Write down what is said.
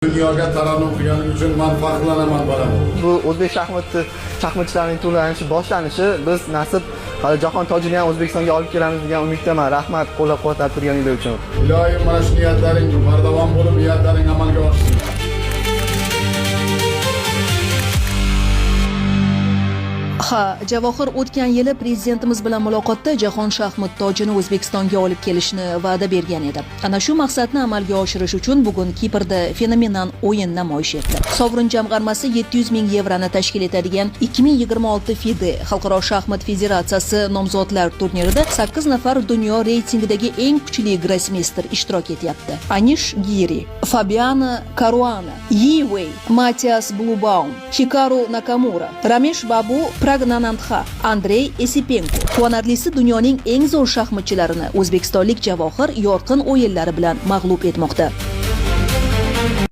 Dunyoga tarannum qilganing uchun men faxrlanaman bolam. Bu o'zbek shaxmatchilarining to'lanishi boshlanishi, biz nasib hali jahon tojini ham O'zbekistonga olib kelamiz degan umiddaman. Rahmat qo'llab-quvvatlab turganingiz uchun. Ilohim mana shu niyatlaring bardavom bo'lib, niyatlaring amalga oshsin. Ha, Javohir o'tgan yili prezidentimiz bilan muloqotda jahon shaxmat tojini O'zbekistonga olib kelishni va'da bergan edi. Ana shu maqsadni amalga oshirish uchun bugun Kiprda fenomenal o'yin namoyish etdi. Sovrin jamg'armasi 700 ming yevroni tashkil etadigan 2026 FIDE Xalqaro shaxmat federatsiyasi nomzodlar turnirida 8 nafar dunyo reytingidagi eng kuchli grossmeyster ishtirok etyapti. Anish Giri, Fabiano Caruana, Yi Wei, Matias Blubaum, Hikaru Nakamura, Ramesh Babu, Pragnanandha, Andrey Esipenko. Quvonarlisi dunyoning eng zo'r shaxmatchilarini o'zbekistonlik Javohir yorqin o'yinlari bilan mag'lub etmoqda.